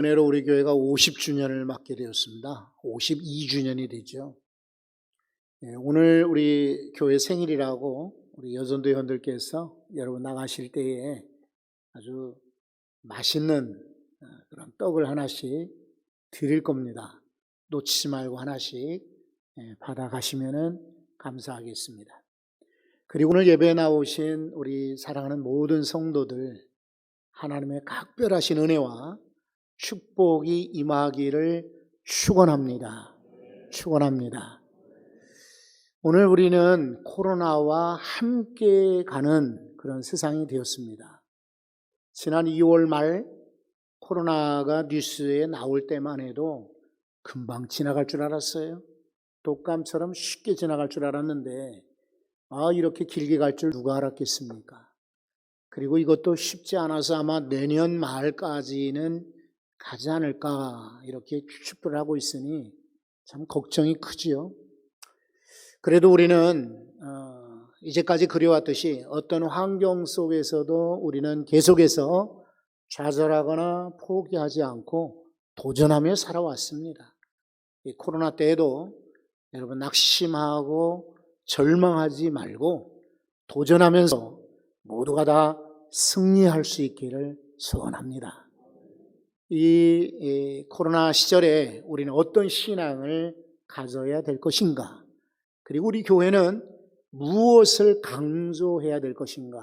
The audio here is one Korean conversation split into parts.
은혜로 우리 교회가 50주년을 맞게 되었습니다. 52주년이 되죠. 오늘 우리 교회 생일이라고 우리 여전도 회원들께서 여러분 나가실 때에 아주 맛있는 그런 떡을 하나씩 드릴 겁니다. 놓치지 말고 하나씩 받아가시면 감사하겠습니다. 그리고 오늘 예배에 나오신 우리 사랑하는 모든 성도들, 하나님의 각별하신 은혜와 축복이 임하기를 축원합니다. 축원합니다. 오늘 우리는 코로나와 함께 가는 그런 세상이 되었습니다. 지난 2월 말 코로나가 뉴스에 나올 때만 해도 금방 지나갈 줄 알았어요. 독감처럼 쉽게 지나갈 줄 알았는데 이렇게 길게 갈 줄 누가 알았겠습니까? 그리고 이것도 쉽지 않아서 아마 내년 말까지는 가지 않을까 이렇게 추측을 하고 있으니 참 걱정이 크지요. 그래도 우리는 이제까지 그려왔듯이 어떤 환경 속에서도 우리는 계속해서 좌절하거나 포기하지 않고 도전하며 살아왔습니다. 이 코로나 때에도 여러분 낙심하고 절망하지 말고 도전하면서 모두가 다 승리할 수 있기를 소원합니다. 이 코로나 시절에 우리는 어떤 신앙을 가져야 될 것인가? 그리고 우리 교회는 무엇을 강조해야 될 것인가?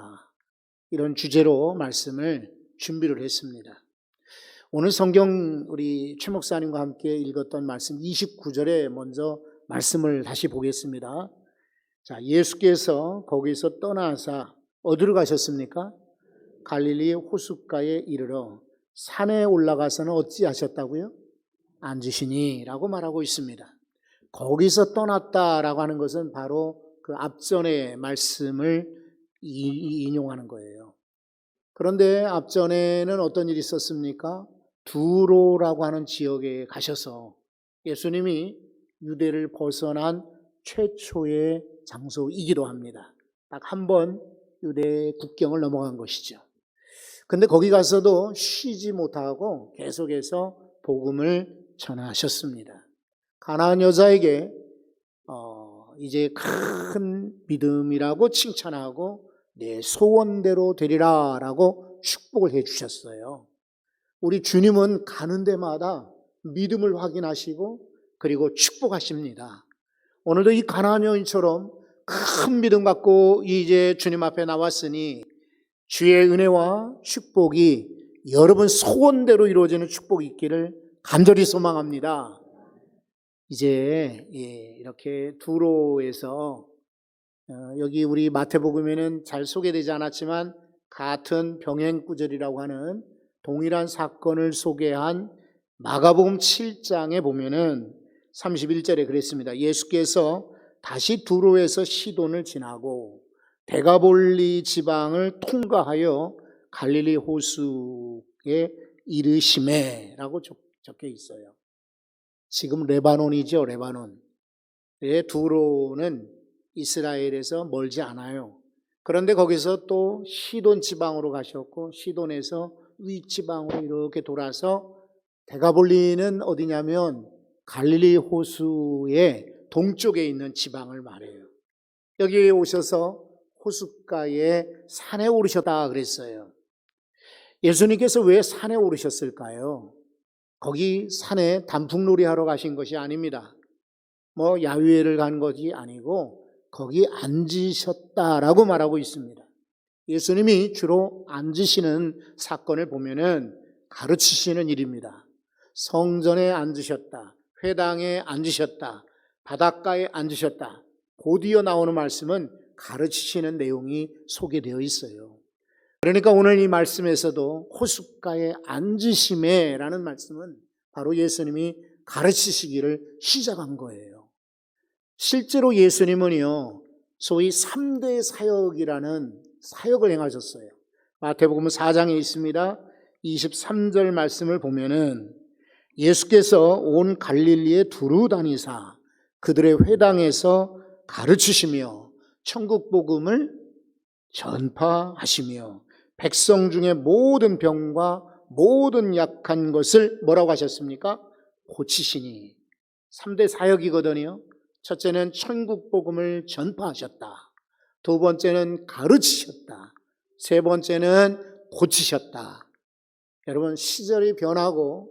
이런 주제로 말씀을 준비를 했습니다. 오늘 성경 우리 최 목사님과 함께 읽었던 말씀 29절에 먼저 말씀을 다시 보겠습니다. 자, 예수께서 거기서 떠나사 어디로 가셨습니까? 갈릴리 호숫가에 이르러 산에 올라가서는 어찌하셨다고요? 앉으시니 라고 말하고 있습니다. 거기서 떠났다라고 하는 것은 바로 그 앞전의 말씀을 인용하는 거예요. 그런데 앞전에는 어떤 일이 있었습니까? 두로라고 하는 지역에 가셔서 예수님이 유대를 벗어난 최초의 장소이기도 합니다. 딱 한 번 유대 국경을 넘어간 것이죠. 근데 거기 가서도 쉬지 못하고 계속해서 복음을 전하셨습니다. 가나안 여자에게 이제 큰 믿음이라고 칭찬하고 내 소원대로 되리라 라고 축복을 해 주셨어요. 우리 주님은 가는 데마다 믿음을 확인하시고 그리고 축복하십니다. 오늘도 이 가나안 여인처럼 큰 믿음 갖고 이제 주님 앞에 나왔으니 주의 은혜와 축복이 여러분 소원대로 이루어지는 축복이 있기를 간절히 소망합니다. 이제 이렇게 두로에서 여기 우리 마태복음에는 잘 소개되지 않았지만 같은 병행구절이라고 하는 동일한 사건을 소개한 마가복음 7장에 보면은 31절에 그랬습니다. 예수께서 다시 두로에서 시돈을 지나고 데가볼리 지방을 통과하여 갈릴리 호수에 이르시매라고 적혀 있어요. 지금 레바논이죠, 레바논. 두로는 이스라엘에서 멀지 않아요. 그런데 거기서 또 시돈 지방으로 가셨고 시돈에서 윗지방으로 이렇게 돌아서 데가볼리는 어디냐면 갈릴리 호수의 동쪽에 있는 지방을 말해요. 여기에 오셔서 호숫가에 산에 오르셨다 그랬어요. 예수님께서 왜 산에 오르셨을까요? 거기 산에 단풍놀이 하러 가신 것이 아닙니다. 야유회를 간 것이 아니고 거기 앉으셨다라고 말하고 있습니다. 예수님이 주로 앉으시는 사건을 보면은 가르치시는 일입니다. 성전에 앉으셨다, 회당에 앉으셨다, 바닷가에 앉으셨다. 곧이어 나오는 말씀은 가르치시는 내용이 소개되어 있어요. 그러니까 오늘 이 말씀에서도 호숫가에 앉으심에라는 말씀은 바로 예수님이 가르치시기를 시작한 거예요. 실제로 예수님은요, 소위 3대 사역이라는 사역을 행하셨어요. 마태복음 4장에 있습니다. 23절 말씀을 보면은 예수께서 온 갈릴리에 두루 다니사 그들의 회당에서 가르치시며 천국 복음을 전파하시며 백성 중에 모든 병과 모든 약한 것을 뭐라고 하셨습니까? 고치시니. 3대 사역이거든요. 첫째는 천국 복음을 전파하셨다. 두 번째는 가르치셨다. 세 번째는 고치셨다. 여러분, 시절이 변하고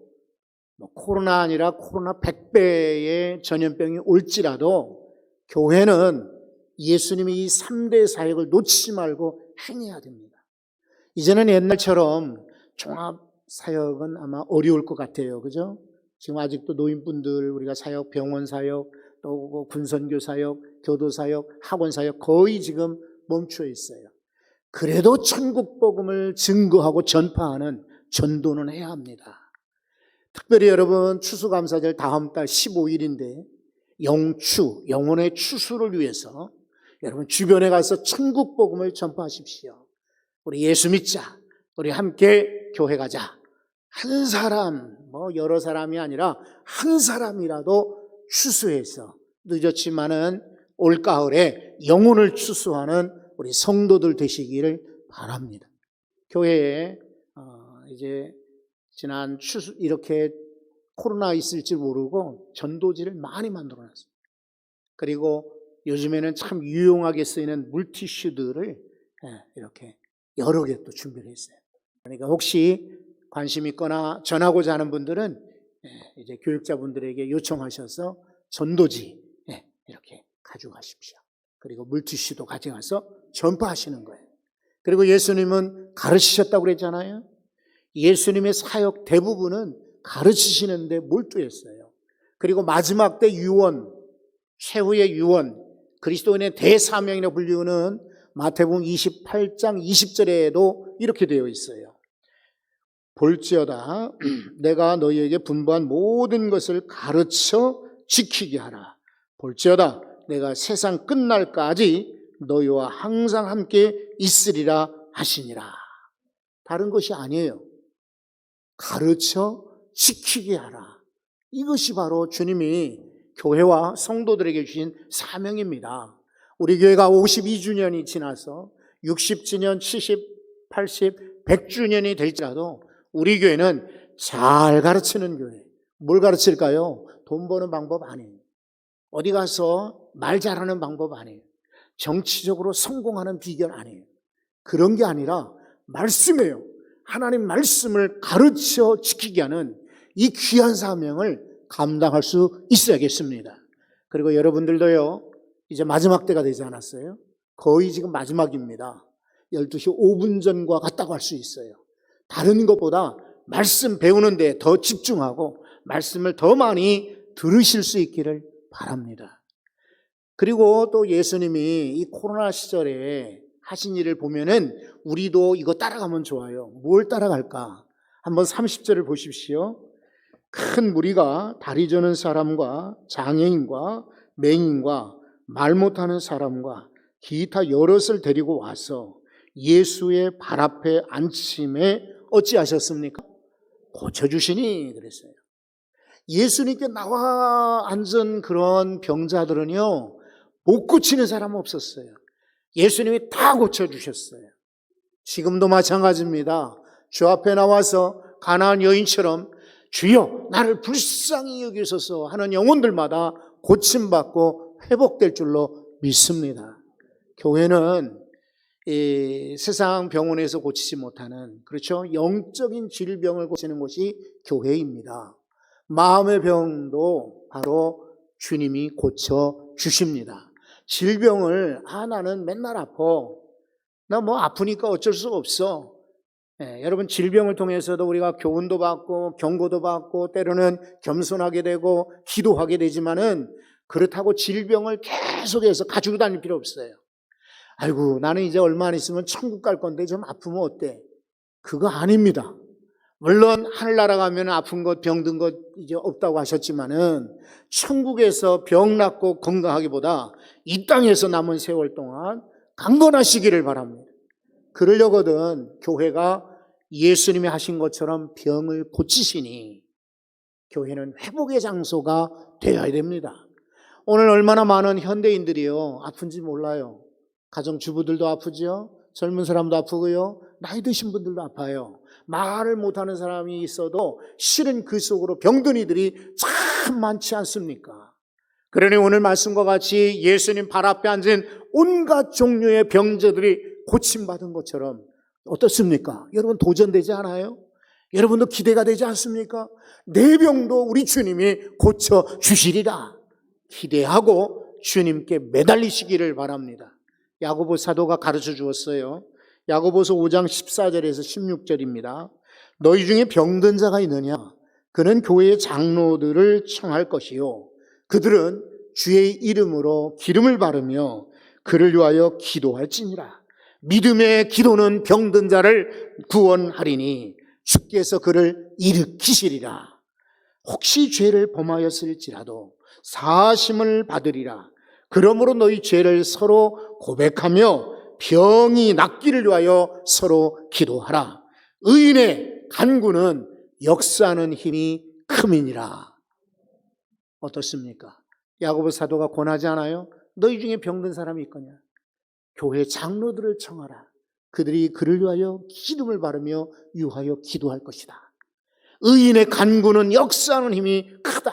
코로나 아니라 코로나 100배의 전염병이 올지라도 교회는 예수님이 이 3대 사역을 놓치지 말고 행해야 됩니다. 이제는 옛날처럼 종합사역은 아마 어려울 것 같아요. 그죠? 지금 아직도 노인분들 우리가 사역, 병원 사역, 또 군선교 사역, 교도 사역, 학원 사역 거의 지금 멈춰 있어요. 그래도 천국 복음을 증거하고 전파하는 전도는 해야 합니다. 특별히 여러분 추수감사절 다음 달 15일인데 영추, 영혼의 추수를 위해서 여러분 주변에 가서 천국 복음을 전파하십시오. 우리 예수 믿자. 우리 함께 교회 가자. 한 사람, 여러 사람이 아니라 한 사람이라도 추수해서 늦었지만은 올가을에 영혼을 추수하는 우리 성도들 되시기를 바랍니다. 교회에 이제 지난 추수 이렇게 코로나 있을지 모르고 전도지를 많이 만들어놨습니다. 그리고 요즘에는 참 유용하게 쓰이는 물티슈들을 이렇게 여러 개 또 준비를 했어요. 그러니까 혹시 관심 있거나 전하고자 하는 분들은 이제 교육자분들에게 요청하셔서 전도지 이렇게 가져가십시오. 그리고 물티슈도 가져가서 전파하시는 거예요. 그리고 예수님은 가르치셨다고 그랬잖아요. 예수님의 사역 대부분은 가르치시는데 몰두했어요. 그리고 마지막 때 유언, 최후의 유언, 그리스도인의 대사명이라고 불리우는 마태복음 28장 20절에도 이렇게 되어 있어요. 볼지어다 내가 너희에게 분부한 모든 것을 가르쳐 지키게 하라. 볼지어다 내가 세상 끝날까지 너희와 항상 함께 있으리라 하시니라. 다른 것이 아니에요. 가르쳐 지키게 하라. 이것이 바로 주님이 교회와 성도들에게 주신 사명입니다. 우리 교회가 52주년이 지나서 60주년, 70, 80, 100주년이 될지라도 우리 교회는 잘 가르치는 교회. 뭘 가르칠까요? 돈 버는 방법 아니에요. 어디 가서 말 잘하는 방법 아니에요. 정치적으로 성공하는 비결 아니에요. 그런 게 아니라 말씀이에요. 하나님 말씀을 가르쳐 지키게 하는 이 귀한 사명을 감당할 수 있어야겠습니다. 그리고 여러분들도요, 이제 마지막 때가 되지 않았어요? 거의 지금 마지막입니다. 12시 5분 전과 같다고 할 수 있어요. 다른 것보다 말씀 배우는 데 더 집중하고 말씀을 더 많이 들으실 수 있기를 바랍니다. 그리고 또 예수님이 이 코로나 시절에 하신 일을 보면은 우리도 이거 따라가면 좋아요. 뭘 따라갈까? 한번 30절을 보십시오. 큰 무리가 다리 저는 사람과 장애인과 맹인과 말 못하는 사람과 기타 여럿을 데리고 와서 예수의 발 앞에 앉힘에 어찌하셨습니까? 고쳐주시니 그랬어요. 예수님께 나와 앉은 그런 병자들은요, 못 고치는 사람은 없었어요. 예수님이 다 고쳐주셨어요. 지금도 마찬가지입니다. 주 앞에 나와서 가나안 여인처럼 주여 나를 불쌍히 여기소서 하는 영혼들마다 고침받고 회복될 줄로 믿습니다. 교회는 이 세상 병원에서 고치지 못하는, 그렇죠? 영적인 질병을 고치는 곳이 교회입니다. 마음의 병도 바로 주님이 고쳐주십니다. 질병을 나는 맨날 아파. 나 아프니까 어쩔 수 없어. 여러분 질병을 통해서도 우리가 교훈도 받고 경고도 받고 때로는 겸손하게 되고 기도하게 되지만은 그렇다고 질병을 계속해서 가지고 다닐 필요 없어요. 아이고 나는 이제 얼마 안 있으면 천국 갈 건데 좀 아프면 어때? 그거 아닙니다. 물론 하늘나라 가면 아픈 것 병든 것 이제 없다고 하셨지만은 천국에서 병 낫고 건강하기보다 이 땅에서 남은 세월 동안 강건하시기를 바랍니다. 그러려거든 교회가 예수님이 하신 것처럼 병을 고치시니 교회는 회복의 장소가 되어야 됩니다. 오늘 얼마나 많은 현대인들이요 아픈지 몰라요. 가정주부들도 아프죠. 젊은 사람도 아프고요. 나이 드신 분들도 아파요. 말을 못하는 사람이 있어도 실은 그 속으로 병든 이들이 참 많지 않습니까? 그러니 오늘 말씀과 같이 예수님 발 앞에 앉은 온갖 종류의 병자들이 고침받은 것처럼 어떻습니까? 여러분 도전되지 않아요? 여러분도 기대가 되지 않습니까? 내 병도 우리 주님이 고쳐주시리라 기대하고 주님께 매달리시기를 바랍니다. 야고보 사도가 가르쳐 주었어요. 야고보서 5장 14절에서 16절입니다. 너희 중에 병든 자가 있느냐? 그는 교회의 장로들을 청할 것이요 그들은 주의 이름으로 기름을 바르며 그를 위하여 기도할지니라. 믿음의 기도는 병든 자를 구원하리니 주께서 그를 일으키시리라. 혹시 죄를 범하였을지라도 사심을 받으리라. 그러므로 너희 죄를 서로 고백하며 병이 낫기를 위하여 서로 기도하라. 의인의 간구는 역사하는 힘이 큼이니라. 어떻습니까? 야고보 사도가 권하지 않아요? 너희 중에 병든 사람이 있거냐? 교회 장로들을 청하라. 그들이 그를 위하여 기름을 바르며 유하여 기도할 것이다. 의인의 간구는 역사하는 힘이 크다.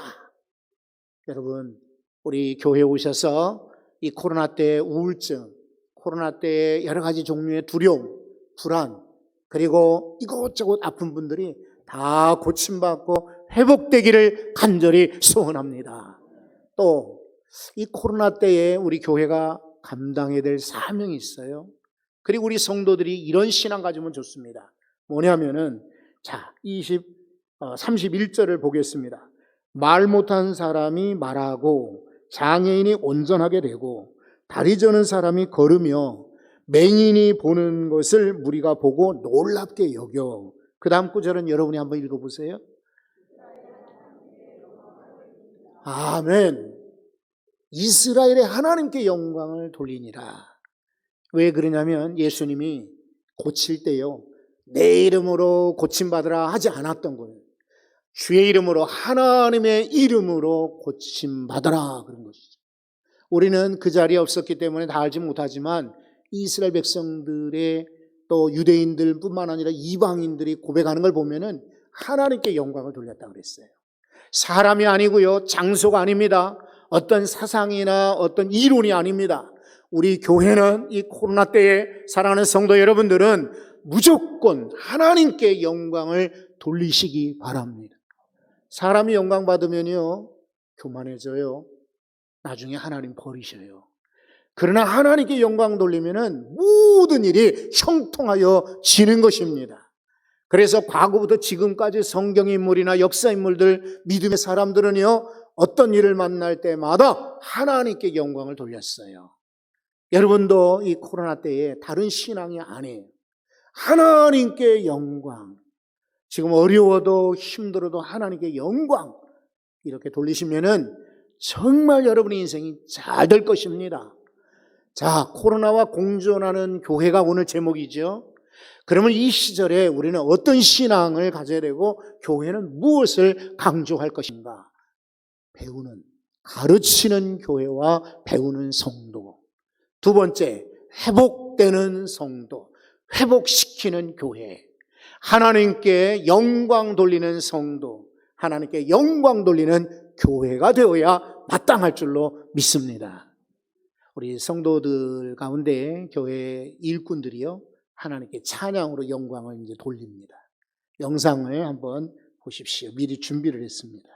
여러분, 우리 교회에 오셔서 이 코로나 때 우울증, 코로나 때 여러 가지 종류의 두려움, 불안, 그리고 이것저것 아픈 분들이 다 고침받고 회복되기를 간절히 소원합니다. 또 이 코로나 때에 우리 교회가 감당해야 될 사명이 있어요. 그리고 우리 성도들이 이런 신앙 가지면 좋습니다. 뭐냐면은 자, 31절을 보겠습니다. 말 못한 사람이 말하고 장애인이 온전하게 되고 다리 저는 사람이 걸으며 맹인이 보는 것을 무리가 보고 놀랍게 여겨. 그 다음 구절은 여러분이 한번 읽어보세요. 아멘. 이스라엘의 하나님께 영광을 돌리니라. 왜 그러냐면 예수님이 고칠 때요 내 이름으로 고침받으라 하지 않았던 거예요. 주의 이름으로, 하나님의 이름으로 고침받아라 그런 것이죠. 우리는 그 자리에 없었기 때문에 다 알지 못하지만 이스라엘 백성들의 또 유대인들 뿐만 아니라 이방인들이 고백하는 걸 보면은 하나님께 영광을 돌렸다고 그랬어요. 사람이 아니고요, 장소가 아닙니다. 어떤 사상이나 어떤 이론이 아닙니다. 우리 교회는 이 코로나 때에 사랑하는 성도 여러분들은 무조건 하나님께 영광을 돌리시기 바랍니다. 사람이 영광 받으면요 교만해져요. 나중에 하나님 버리셔요. 그러나 하나님께 영광 돌리면은 모든 일이 형통하여 지는 것입니다. 그래서 과거부터 지금까지 성경 인물이나 역사 인물들, 믿음의 사람들은요 어떤 일을 만날 때마다 하나님께 영광을 돌렸어요. 여러분도 이 코로나 때에 다른 신앙이 아니에요. 하나님께 영광. 지금 어려워도 힘들어도 하나님께 영광 이렇게 돌리시면은 정말 여러분의 인생이 잘 될 것입니다. 자, 코로나와 공존하는 교회가 오늘 제목이죠. 그러면 이 시절에 우리는 어떤 신앙을 가져야 되고 교회는 무엇을 강조할 것인가? 배우는, 가르치는 교회와 배우는 성도. 두 번째, 회복되는 성도, 회복시키는 교회. 하나님께 영광 돌리는 성도, 하나님께 영광 돌리는 교회가 되어야 마땅할 줄로 믿습니다. 우리 성도들 가운데 교회 일꾼들이요 하나님께 찬양으로 영광을 이제 돌립니다. 영상을 한번 보십시오. 미리 준비를 했습니다.